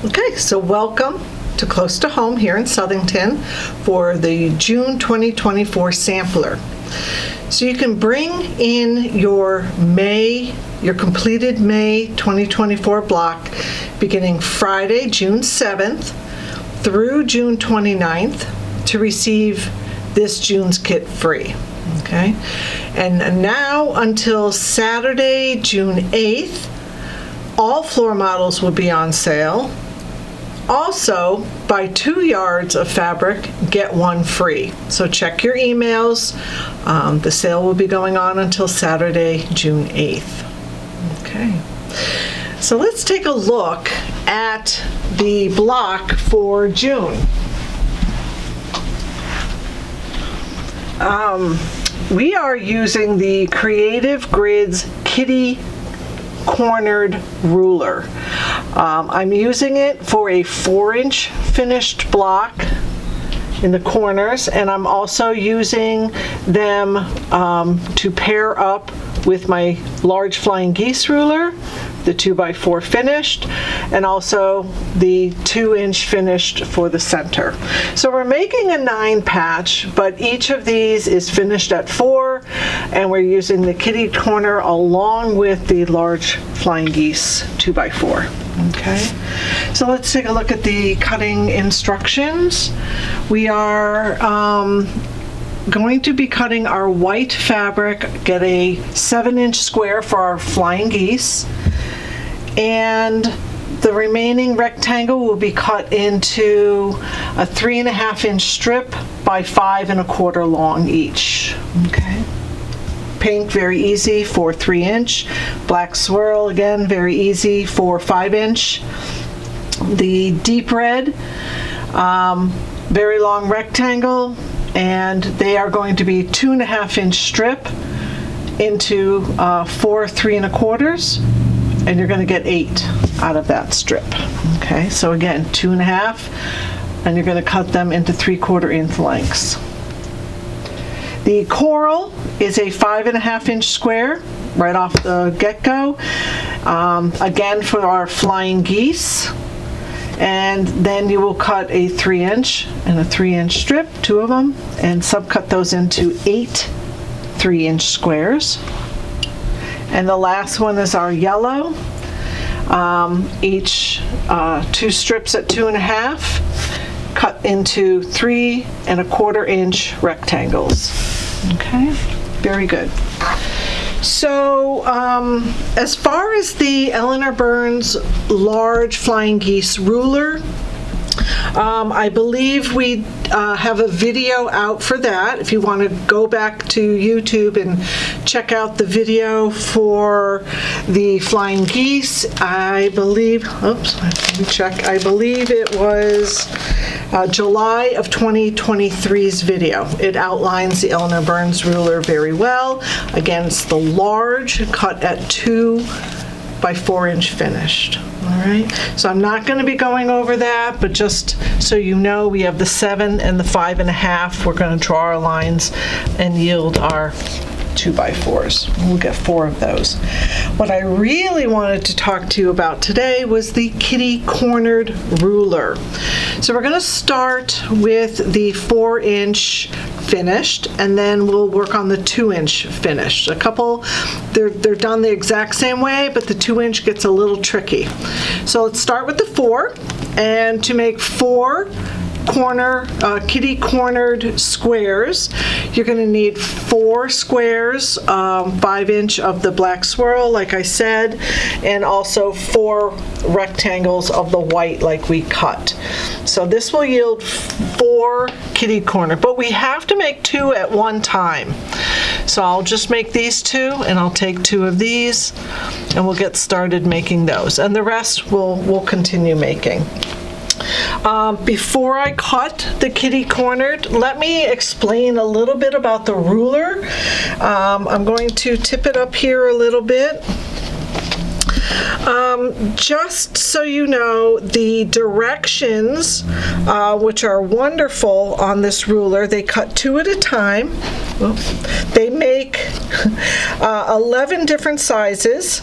Okay, so welcome to Close to Home here in Southington for the June 2024 sampler. So you can bring in your completed May 2024 block beginning Friday, June 7th through June 29th to receive this June's kit free. Okay, and now until Saturday, June 8th, all floor models will be on sale. Also, buy 2 yards of fabric, get 1 free. So check your emails. The sale will be going on until Saturday, June 8th. Okay. So let's take a look at the block for June. We are using the Creative Grids Kitty Cornered ruler. I'm using it for a 4-inch finished block in the corners, and I'm also using them to pair up with my large flying geese ruler, the 2x4 finished, and also the 2-inch finished for the center. So we're making a 9 patch, but each of these is finished at 4, and we're using the kitty corner along with the large flying geese 2x4. Okay, so let's take a look at the cutting instructions. We are going to be cutting our white fabric, get a 7-inch square for our flying geese, and the remaining rectangle will be cut into a 3.5-inch strip by 5 1/4 long each. Okay. Pink, very easy for 3-inch. Black swirl, again, very easy for 5-inch. The deep red, very long rectangle, and they are going to be 2.5-inch strip into 4 3 1/4s, and you're going to get 8 out of that strip. Okay, so again, 2.5, and you're going to cut them into 3/4 inch lengths. The coral is a 5.5-inch square right off the get-go, again for our flying geese. And then you will cut a 3-inch and a 3-inch strip, 2 of them, and subcut those into 8 3-inch squares. And the last one is our yellow, each 2 strips at 2.5, cut into 3 1/4 inch rectangles. Okay, very good. So as far as the Eleanor Burns large flying geese ruler, I believe we have a video out for that. If you want to go back to YouTube and check out the video for the flying geese, I believe, let me check, I believe it was July of 2023's video. It outlines the Eleanor Burns ruler very well. Again, it's the large, cut at 2x4-inch finished. All right, so I'm not going to be going over that, but just so you know, we have the 7 and the 5.5. We're going to draw our lines and yield our 2x4s. We'll get 4 of those. What I really wanted to talk to you about today was the kitty cornered ruler. So we're going to start with the 4-inch finished, and then we'll work on the 2-inch finished. They're done the exact same way, but the 2-inch gets a little tricky. So let's start with the 4, and to make 4 kitty cornered squares, you're going to need 4 squares, 5-inch of the black swirl, like I said, and also 4 rectangles of the white like we cut. So this will yield 4 kitty corner, but we have to make 2 at one time. So I'll just make these 2, and I'll take 2 of these, and we'll get started making those, and the rest we'll continue making. Before I cut the kitty cornered, let me explain a little bit about the ruler. I'm going to tip it up here a little bit. Just so you know, the directions, which are wonderful on this ruler, they cut 2 at a time. They make 11 different sizes,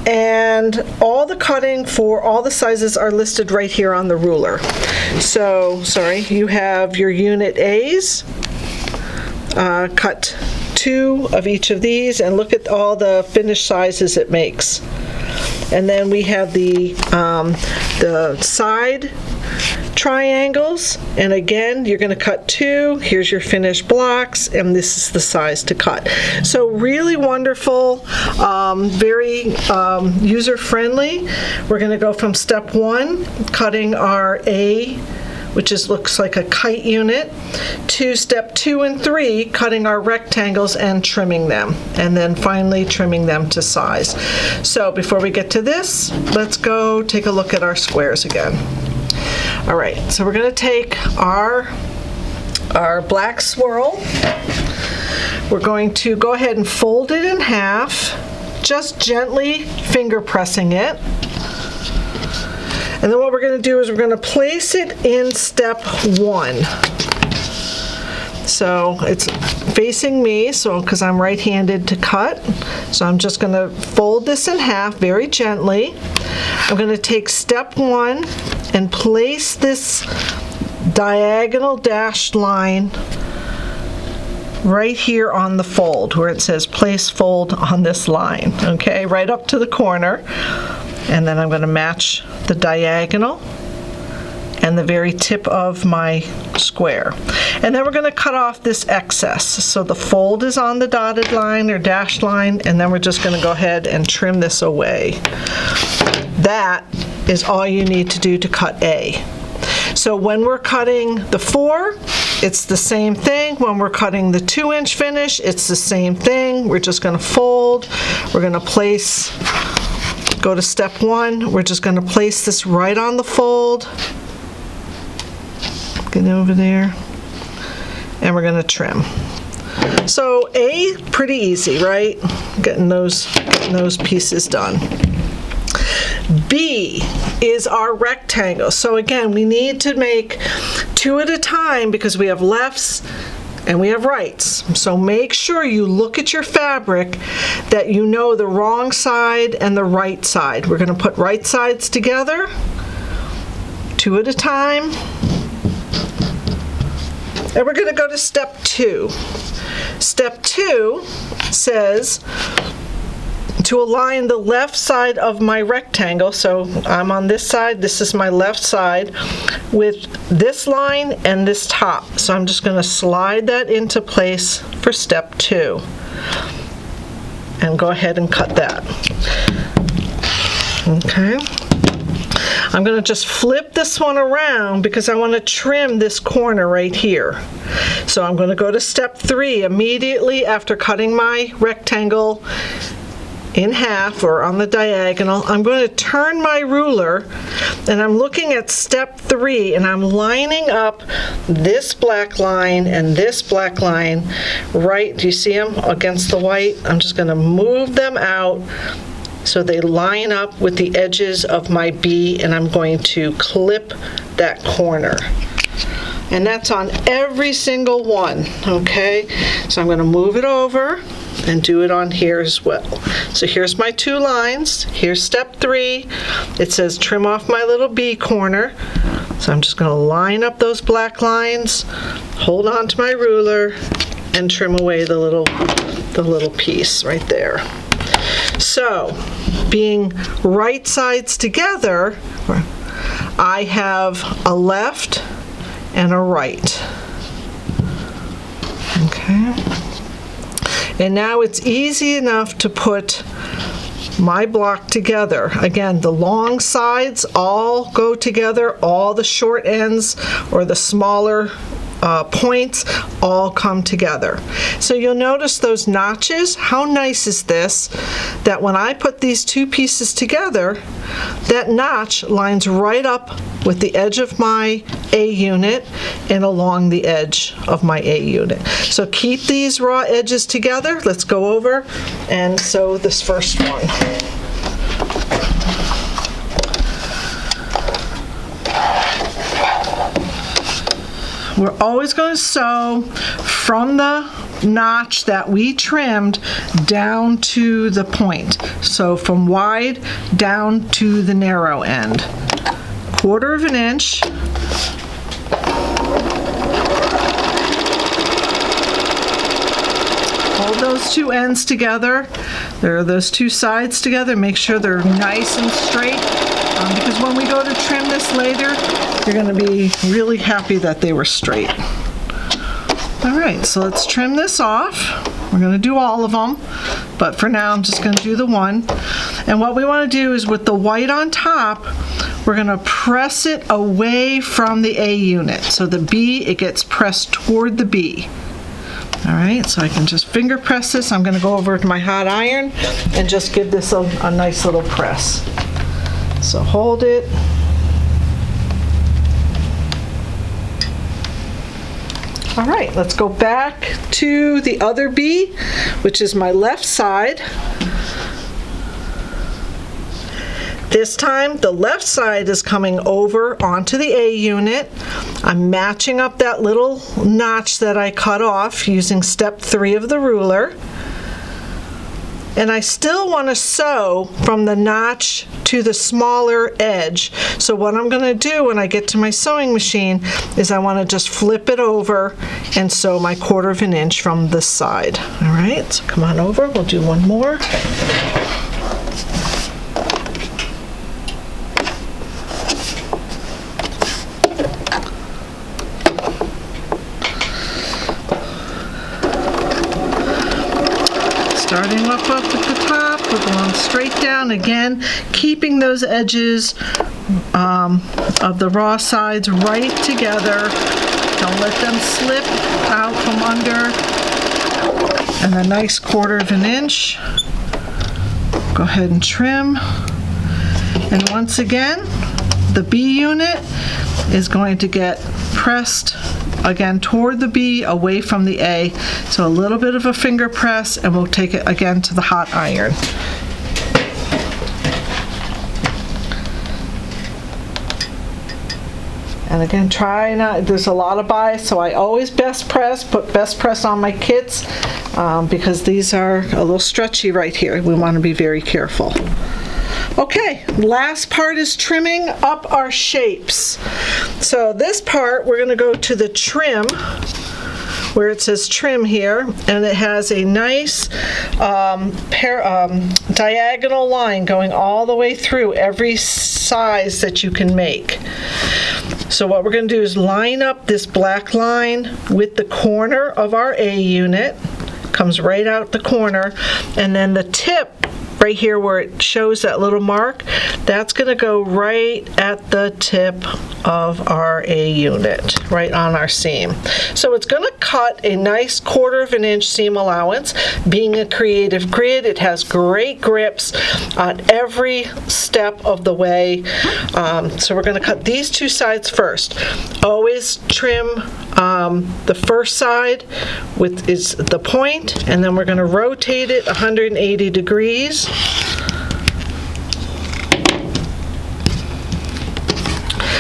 and all the cutting for all the sizes are listed right here on the ruler. So, sorry, you have your unit A's, cut 2 of each of these, and look at all the finished sizes it makes. And then we have the side triangles, and again you're going to cut 2. Here's your finished blocks, and this is the size to cut. So really wonderful, very user-friendly. We're going to go from step 1, cutting our A, which looks like a kite unit, to step 2 and 3, cutting our rectangles and trimming them, and then finally trimming them to size. So before we get to this, let's go take a look at our squares again. All right, so we're going to take our black swirl. We're going to go ahead and fold it in half, just gently finger pressing it. And then what we're going to do is we're going to place it in step 1. So it's facing me, so because I'm right-handed to cut. So I'm just going to fold this in half very gently. I'm going to take step 1 and place this diagonal dashed line right here on the fold where it says place fold on this line, okay, right up to the corner. And then I'm going to match the diagonal and the very tip of my square. And then we're going to cut off this excess. So the fold is on the dotted line or dashed line, and then we're just going to go ahead and trim this away. That is all you need to do to cut A. So when we're cutting the 4, it's the same thing. When we're cutting the 2-inch finish, it's the same thing. We're just going to fold. We're going to place, go to step 1. We're just going to place this right on the fold. Get over there. And we're going to trim. So A, pretty easy, right? Getting those pieces done. B is our rectangle. So again, we need to make 2 at a time because we have lefts and we have rights. So make sure you look at your fabric that you know the wrong side and the right side. We're going to put right sides together, 2 at a time. And we're going to go to step 2. Step 2 says to align the left side of my rectangle, so I'm on this side, this is my left side, with this line and this top. So I'm just going to slide that into place for step 2 and go ahead and cut that. Okay. I'm going to just flip this one around because I want to trim this corner right here. So I'm going to go to step 3 immediately after cutting my rectangle in half or on the diagonal. I'm going to turn my ruler and I'm looking at step 3 and I'm lining up this black line and this black line right, do you see them against the white? I'm just going to move them out so they line up with the edges of my B, and I'm going to clip that corner. And that's on every single one, okay? So I'm going to move it over and do it on here as well. So here's my 2 lines. Here's step 3. It says trim off my little B corner. So I'm just going to line up those black lines, hold on to my ruler, and trim away the little piece right there. So, being right sides together, I have a left and a right. Okay. And now it's easy enough to put my block together. Again, the long sides all go together, all the short ends or the smaller points all come together. So you'll notice those notches. How nice is this that when I put these 2 pieces together, that notch lines right up with the edge of my A unit and along the edge of my A unit. So keep these raw edges together. Let's go over and sew this first one. we're always going to sew from the notch that we trimmed down to the point. So from wide down to the narrow end. 1/4 inch. Hold those two ends together. There are those two sides together. Make sure they're nice and straight, because when we go to trim this later, you're going to be really happy that they were straight. All right, so let's trim this off. We're going to do all of them, but for now I'm just going to do the one. And what we want to do is with the white on top, we're going to press it away from the A unit. So the B, it gets pressed toward the B. All right, so I can just finger press this. I'm going to go over with my hot iron and just give this a nice little press. So hold it. All right, let's go back to the other B, which is my left side. This time, the left side is coming over onto the A unit. I'm matching up that little notch that I cut off using step 3 of the ruler. And I still want to sew from the notch to the smaller edge. So what I'm going to do when I get to my sewing machine is I want to just flip it over and sew my 1/4 inch from this side. All right, so come on over, we'll do one more. Starting up at the top, we're going straight down again, keeping those edges of the raw sides right together. Don't let them slip out from under. And a nice 1/4 inch. Go ahead and trim. And once again, the B unit is going to get pressed again toward the B, away from the A. So a little bit of a finger press, and we'll take it again to the hot iron. And again, try not, there's a lot of bias, so I always best press, put best press on my kits, because these are a little stretchy right here. We want to be very careful. Okay, last part is trimming up our shapes. So this part, we're going to go to the trim, where it says trim here, and it has a nice diagonal line going all the way through every size that you can make. So what we're going to do is line up this black line with the corner of our A unit. Comes right out the corner, and then the tip right here where it shows that little mark, that's going to go right at the tip of our A unit, right on our seam. So it's going to cut a nice 1/4 inch seam allowance. Being a creative grid, it has great grips on every step of the way. So we're going to cut these two sides first. Always trim the first side with is the point, and then we're going to rotate it 180 degrees.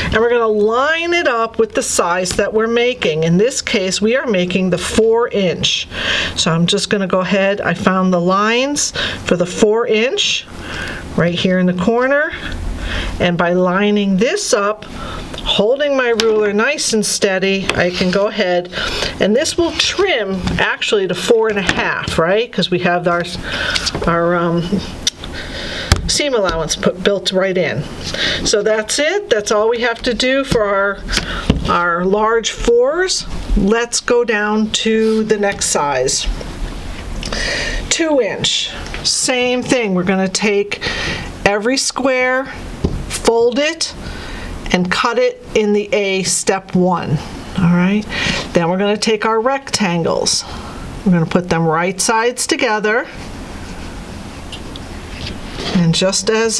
And we're going to line it up with the size that we're making. In this case, we are making the 4 inch. So I'm just going to go ahead. I found the lines for the 4 inch right here in the corner. And by lining this up, holding my ruler nice and steady, I can go ahead, and this will trim actually to 4.5, right? Because we have our seam allowance built right in. So that's it. That's all we have to do for our large 4s. Let's go down to the next size. 2 inch. Same thing. We're going to take every square, fold it, and cut it in the A, step 1. All right. Then we're going to take our rectangles. We're going to put them right sides together. And just as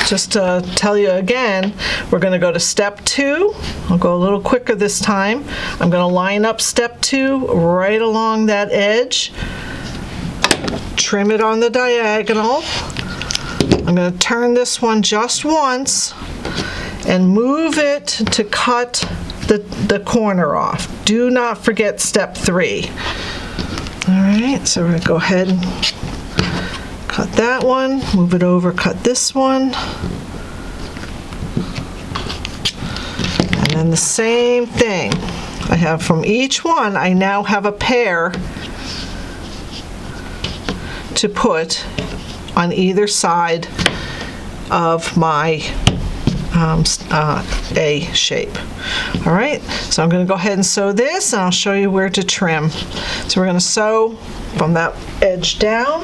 just to tell you again, we're going to go to step 2. I'll go a little quicker this time. I'm going to line up step 2 right along that edge. Trim it on the diagonal. I'm going to turn this one just once. and move it to cut the corner off. Do not forget step 3. All right, so we're going to go ahead and cut that one, move it over, cut this one. And then the same thing. I have from each one, I now have a pair to put on either side of my A shape. All right, so I'm going to go ahead and sew this, and I'll show you where to trim. So we're going to sew from that edge down.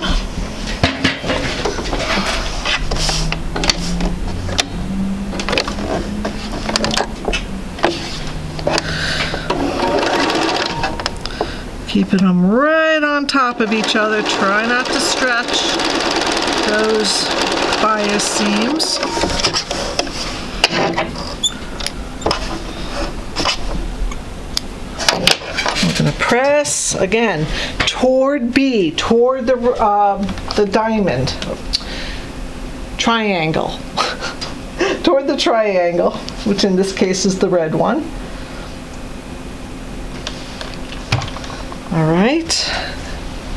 Keeping them right on top of each other. Try not to stretch those bias seams. I'm going to press again toward B, toward the diamond, triangle, toward the triangle, which in this case is the red one. All right,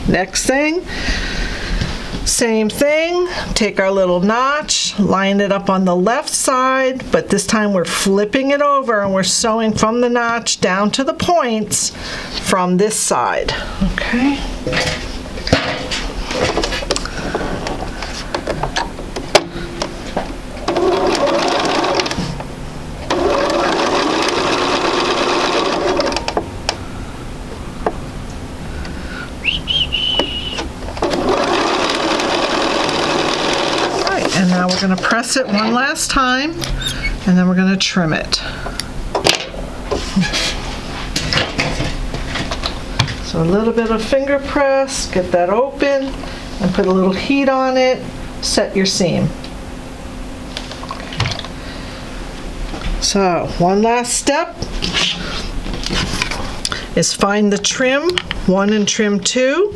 next thing, same thing, take our little notch, line it up on the left side, but this time we're flipping it over and we're sewing from the notch down to the points from this side, okay? And now we're going to press it one last time, and then we're going to trim it. So a little bit of finger press, get that open, and put a little heat on it, set your seam. So one last step is find the trim 1 and trim 2.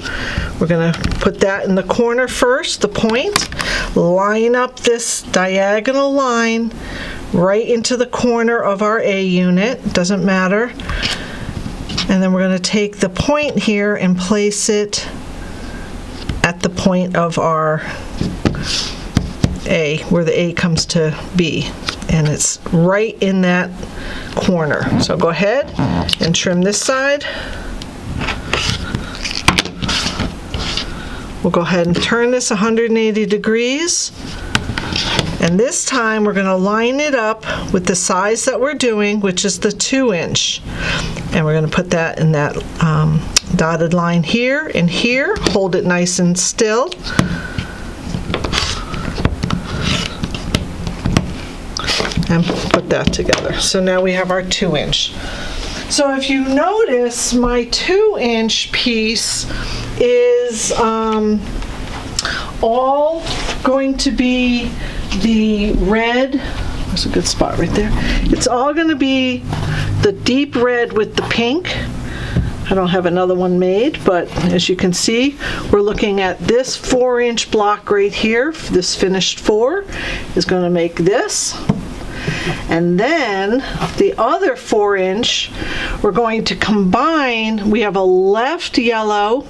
We're going to put that in the corner first, the point. Line up this diagonal line right into the corner of our A unit, doesn't matter. And then we're going to take the point here and place it at the point of our A, where the A comes to B. And it's right in that corner. So go ahead and trim this side. We'll go ahead and turn this 180 degrees. And this time we're going to line it up with the size that we're doing, which is the 2-inch. And we're going to put that in that dotted line here and here. Hold it nice and still. And put that together. So now we have our 2-inch. So if you notice, my 2-inch piece is all going to be the red. There's a good spot right there. It's all going to be the deep red with the pink. I don't have another one made, but as you can see, we're looking at this 4-inch block right here. This finished 4 is going to make this. And then the other 4-inch, we're going to combine. We have a left yellow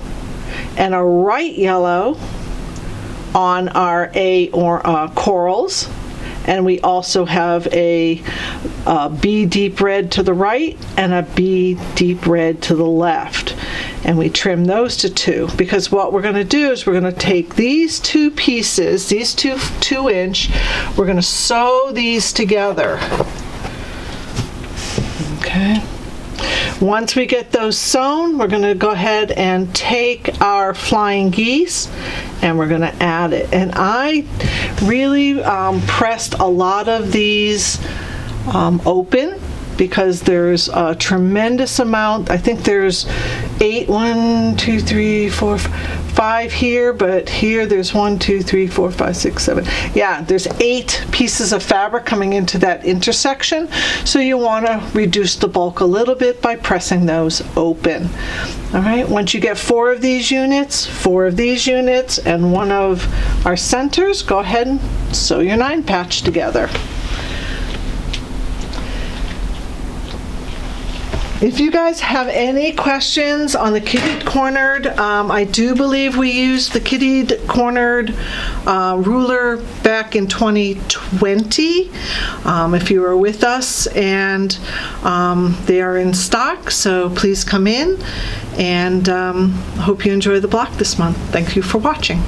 and a right yellow on our A or corals, and we also have a B deep red to the right and a B deep red to the left, and we trim those to 2, because what we're going to do is we're going to take these 2 pieces, these 2-inch, we're going to sew these together. Okay. Once we get those sewn, we're going to go ahead and take our flying geese and we're going to add it. And I really pressed a lot of these open, because there's a tremendous amount. I think there's 5 here, but here there's 1, 2, 3, 4, 5, 6, 7. Yeah, there's 8 pieces of fabric coming into that intersection. So you want to reduce the bulk a little bit by pressing those open. All right, once you get 4 of these units, 4 of these units, and 1 of our centers, go ahead and sew your 9 patch together. If you guys have any questions on the kitty cornered, I do believe we used the kitty cornered ruler back in 2020. If you were with us, and they are in stock, so please come in, and hope you enjoy the block this month. Thank you for watching.